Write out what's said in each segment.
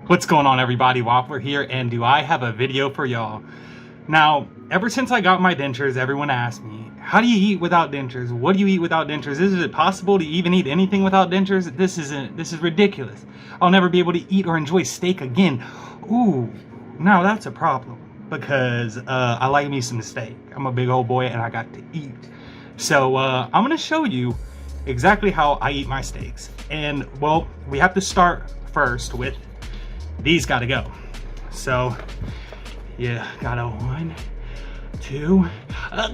What's going on, everybody? Waffler here, and do I have a video for y'all. Now, ever since I got my dentures, everyone asked me, how do you eat without dentures? What do you eat without dentures? Is it possible to even eat anything without dentures? This is ridiculous. I'll never be able to eat or enjoy steak again. Ooh, now that's a problem, because I like me some steak. I'm a big old boy and I got to eat. So I'm gonna show you exactly how I eat my steaks. And well, we have to start first with these gotta go. So yeah, got a 1, 2,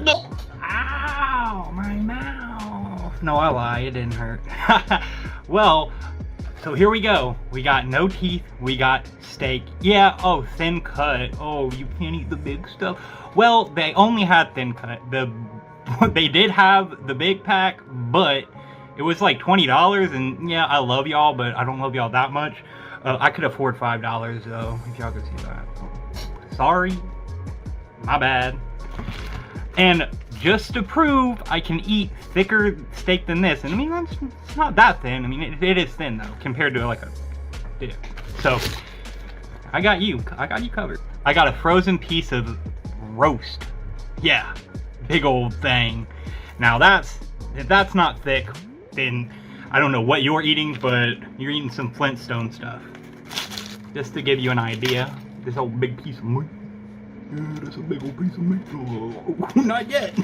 no. Ow, my mouth. No, I lied, it didn't hurt. Well, so here we go. We got no teeth, we got steak. Yeah, oh, thin cut. Oh, you can't eat the big stuff. Well, they only had thin cut. They did have the big pack, but it was like $20, and yeah, I love y'all, but I don't love y'all that much. I could afford $5 though, if y'all could see that. Sorry, my bad. And just to prove I can eat thicker steak than this, and I mean, it's not that thin. I mean, it is thin though, compared to like a dip. So, I got you covered. I got a frozen piece of roast. Yeah, big old thing. Now if that's not thick, then I don't know what you're eating, but you're eating some Flintstone stuff. Just to give you an idea, this whole big piece of meat. Yeah, that's a big old piece of meat. Oh, not yet.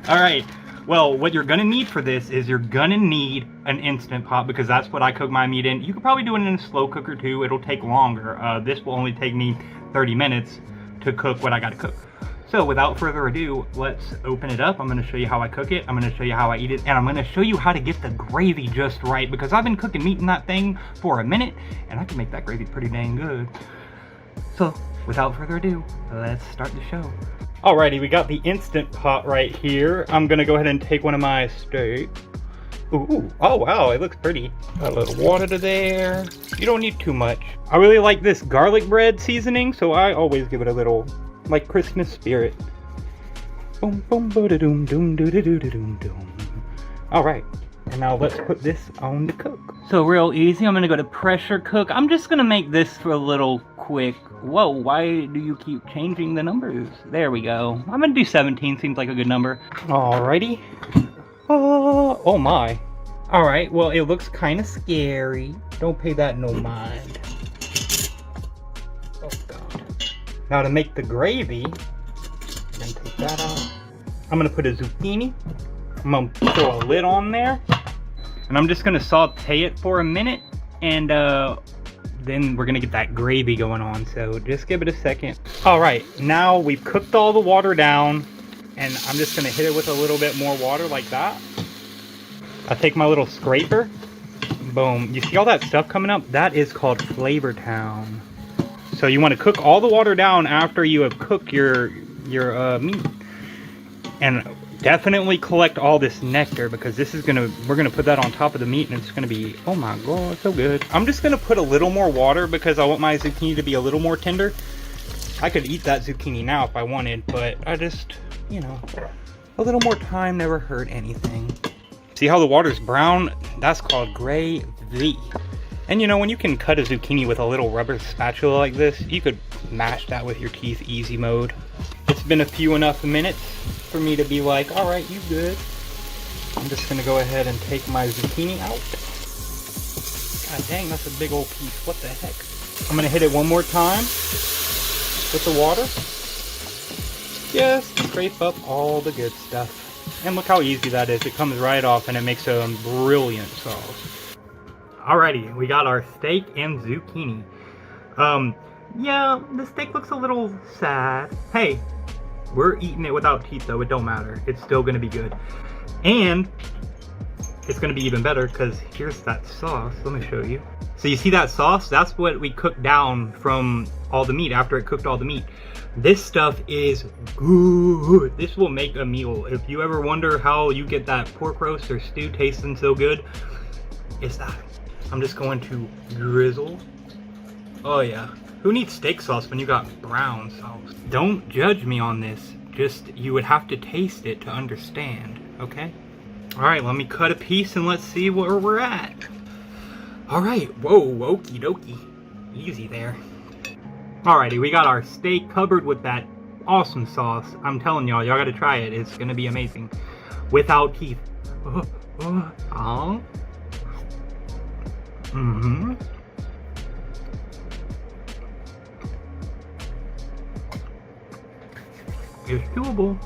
All right. Well, what you're gonna need for this is you're gonna need an Instant Pot, because that's what I cook my meat in. You could probably do it in a slow cooker too. It'll take longer. This will only take me 30 minutes to cook what I gotta cook. So without further ado, let's open it up. I'm gonna show you how I cook it. I'm gonna show you how I eat it, and I'm gonna show you how to get the gravy just right, because I've been cooking meat in that thing for a minute, and I can make that gravy pretty dang good. So without further ado, let's start the show. Alrighty, we got the Instant Pot right here. I'm gonna go ahead and take one of my steaks. Ooh, oh wow, it looks pretty. Got a little water to there. You don't need too much. I really like this garlic bread seasoning, so I always give it a little, like, Christmas spirit. Boom, boom, ba-da-doom, doom, doo-da-doo-da-doom, doom. All right, and now let's put this on to cook. So real easy, I'm gonna go to pressure cook. I'm just gonna make this for a little quick. Whoa, why do you keep changing the numbers? There we go. I'm gonna do 17, seems like a good number. Alrighty. Oh my. All right, well, it looks kind of scary. Don't pay that no mind. Oh God. Now to make the gravy, I'm gonna take that out. I'm gonna put a zucchini. I'm gonna throw a lid on there, and I'm just gonna saute it for a minute, and then we're gonna get that gravy going on. So just give it a second. All right, now we've cooked all the water down, and I'm just gonna hit it with a little bit more water like that. I take my little scraper. Boom. You see all that stuff coming up? That is called Flavor Town. So you want to cook all the water down after you have cooked your meat, and definitely collect all this nectar, because this is we're gonna put that on top of the meat, and it's gonna be, oh my God, so good. I'm just gonna put a little more water because I want my zucchini to be a little more tender. I could eat that zucchini now if I wanted, but I just, you know, a little more time never hurt anything. See how the water's brown? That's called gravy. And you know, when you can cut a zucchini with a little rubber spatula like this, you could mash that with your teeth, easy mode. It's been a few enough minutes for me to be like, all right, you good. I'm just gonna go ahead and take my zucchini out. God dang, that's a big old piece. What the heck? I'm gonna hit it one more time with the water. Just scrape up all the good stuff. And look how easy that is. It comes right off, and it makes a brilliant sauce. Alrighty, we got our steak and zucchini. Yeah, the steak looks a little sad. Hey, we're eating it without teeth though, it don't matter. It's still gonna be good. And it's gonna be even better because here's that sauce. Let me show you. So you see that sauce? That's what we cooked down from all the meat after it cooked all the meat. This stuff is good. This will make a meal. If you ever wonder how you get that pork roast or stew tasting so good, it's that. I'm just going to drizzle. Oh yeah. Who needs steak sauce when you got brown sauce? Don't judge me on this. Just, you would have to taste it to understand, okay? Alright, let me cut a piece and let's see where we're at. Alright, whoa, okie dokie. Easy there. Alrighty, we got our steak covered with that awesome sauce. I'm telling y'all, y'all gotta try it. It's gonna be amazing. Without teeth. Mm-hmm. It's doable.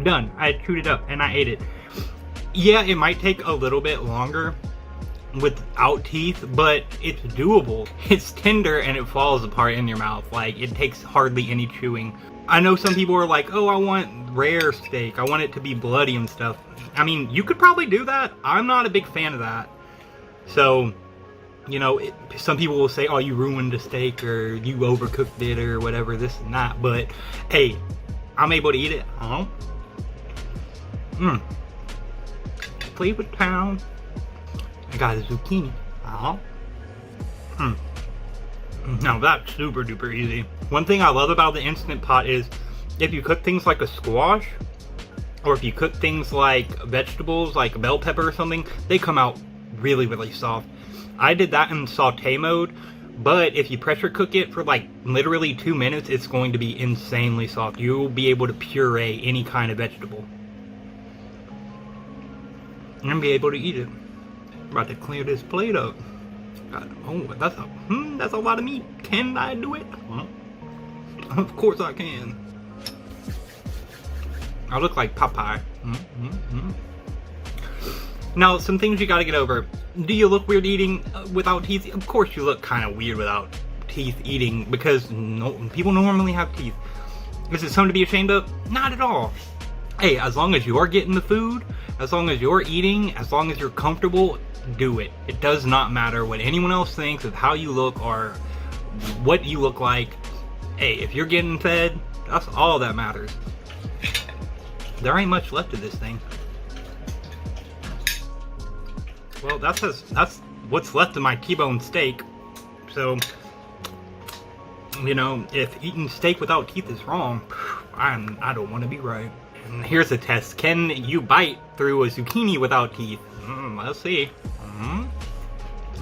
Done. I chewed it up and I ate it. Yeah, it might take a little bit longer without teeth, but it's doable. It's tender and it falls apart in your mouth. Like, it takes hardly any chewing. I know some people are like, oh, I want rare steak. I want it to be bloody and stuff. I mean, you could probably do that. I'm not a big fan of that. So, you know, some people will say, oh, you ruined a steak or you overcooked it or whatever, this and that. But, hey, I'm able to eat it. Flavor Town. I got a zucchini. Now that's super duper easy. One thing I love about the Instant Pot is if you cook things like a squash, or if you cook things like vegetables, like a bell pepper or something, they come out really, really soft. I did that in saute mode, but if you pressure cook it for like literally 2 minutes, it's going to be insanely soft. You will be able to puree any kind of vegetable and be able to eat it. About to clear this plate up. God, oh, that's a lot of meat. Can I do it? Well, of course I can. I look like Popeye. Now, some things you gotta get over. Do you look weird eating without teeth? Of course you look kind of weird without teeth eating, because people normally have teeth. Is it something to be ashamed of? Not at all. Hey, as long as you're getting the food, as long as you're eating, as long as you're comfortable, do it. It does not matter what anyone else thinks of how you look or what you look like. Hey, if you're getting fed, that's all that matters. There ain't much left of this thing. Well, that's what's left of my T-bone steak. So, you know, if eating steak without teeth is wrong, I don't want to be right. And here's a test. Can you bite through a zucchini without teeth? Let's see.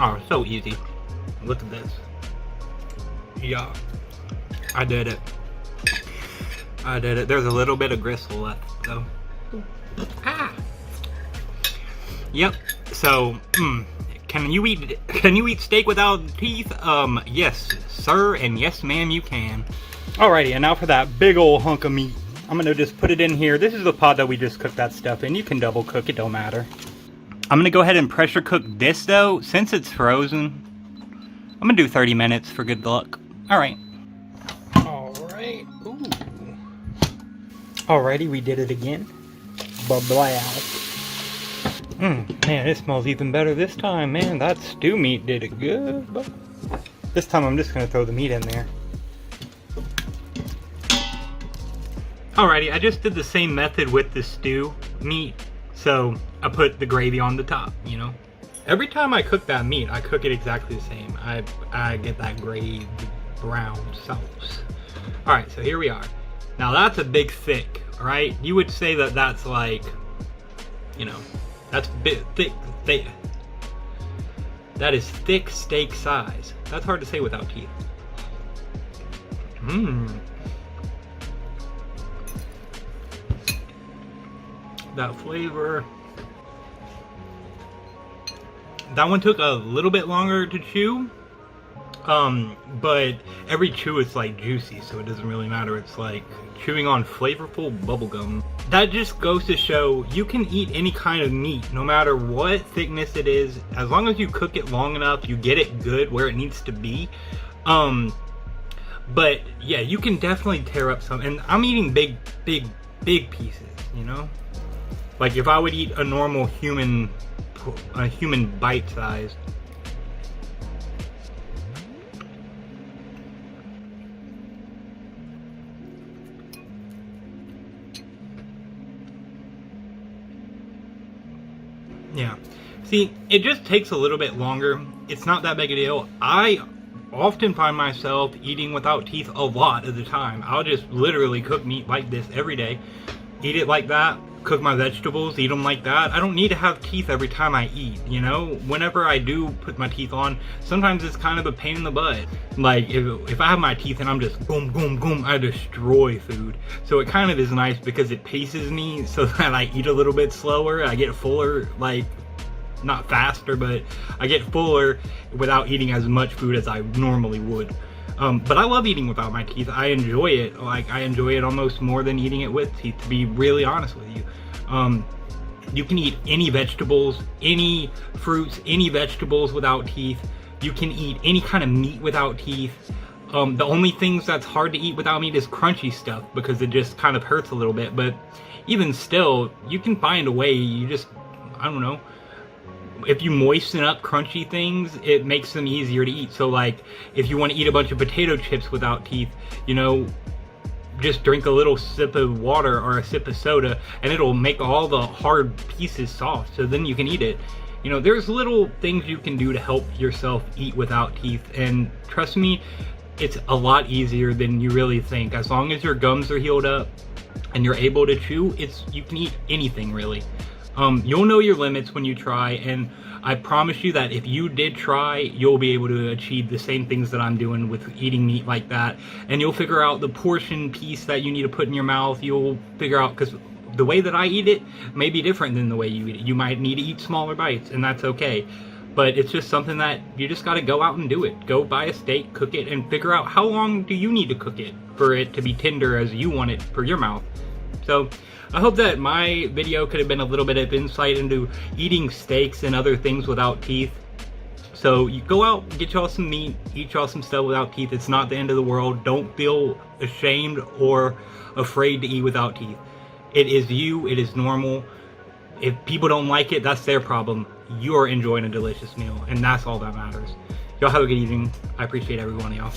Oh, so easy. Look at this. Yeah. I did it. There's a little bit of gristle left, though. Yep. So, can you eat steak without teeth? Yes, sir, and yes, ma'am, you can. Alrighty, and now for that big old hunk of meat. I'm gonna just put it in here. This is the pot that we just cooked that stuff in. You can double cook, it don't matter. I'm gonna go ahead and pressure cook this though, since it's frozen. I'm gonna do 30 minutes for good luck. Alright. Alright. Ooh. Alrighty, we did it again. Man, it smells even better this time. Man, that stew meat did it good. This time I'm just gonna throw the meat in there. Alrighty, I just did the same method with the stew meat. So I put the gravy on the top, you know. Every time I cook that meat, I cook it exactly the same. I get that gravy brown sauce. Alright, so here we are. Now that's a big thick, right? You would say that that's like, you know, that's big, thick. That is thick steak size. That's hard to say without teeth. That flavor. That one took a little bit longer to chew, but every chew is like juicy, so it doesn't really matter. It's like chewing on flavorful bubblegum. That just goes to show you can eat any kind of meat, no matter what thickness it is, as long as you cook it long enough, you get it good where it needs to be. But yeah, you can definitely tear up some, and I'm eating big pieces, you know? Like if I would eat a normal human bite size. Yeah. See, it just takes a little bit longer. It's not that big a deal. I often find myself eating without teeth a lot of the time. I'll just literally cook meat like this every day, eat it like that, cook my vegetables, eat them like that. I don't need to have teeth every time I eat, you know? Whenever I do put my teeth on, sometimes it's kind of a pain in the butt. Like, if I have my teeth and I'm just boom, boom, boom, I destroy food. So it kind of is nice because it paces me so that I eat a little bit slower. I get fuller, like, not faster, but I get fuller without eating as much food as I normally would. But I love eating without my teeth. I enjoy it. Like, I enjoy it almost more than eating it with teeth, to be really honest with you. You can eat any vegetables, any fruits, any vegetables without teeth. You can eat any kind of meat without teeth. The only things that's hard to eat without meat is crunchy stuff, because it just kind of hurts a little bit. But even still, you can find a way. You just, I don't know, if you moisten up crunchy things, it makes them easier to eat. So like, if you want to eat a bunch of potato chips without teeth, you know, just drink a little sip of water or a sip of soda and it'll make all the hard pieces soft, so then you can eat it. You know, there's little things you can do to help yourself eat without teeth, and trust me, it's a lot easier than you really think. As long as your gums are healed up and you're able to chew, you can eat anything really. You'll know your limits when you try, and I promise you that if you did try, you'll be able to achieve the same things that I'm doing with eating meat like that, and you'll figure out the portion piece that you need to put in your mouth. You'll figure out, because the way that I eat it may be different than the way you eat it. You might need to eat smaller bites, and that's okay. But it's just something that you just got to go out and do it. Go buy a steak, cook it, and figure out how long do you need to cook it for it to be tender as you want it for your mouth. So I hope that my video could have been a little bit of insight into eating steaks and other things without teeth. So you go out, get y'all some meat, eat y'all some stuff without teeth. It's not the end of the world. Don't feel ashamed or afraid to eat without teeth. It is you, it is normal. If people don't like it, that's their problem. You're enjoying a delicious meal, and that's all that matters. Y'all have a good evening. I appreciate every one of y'all.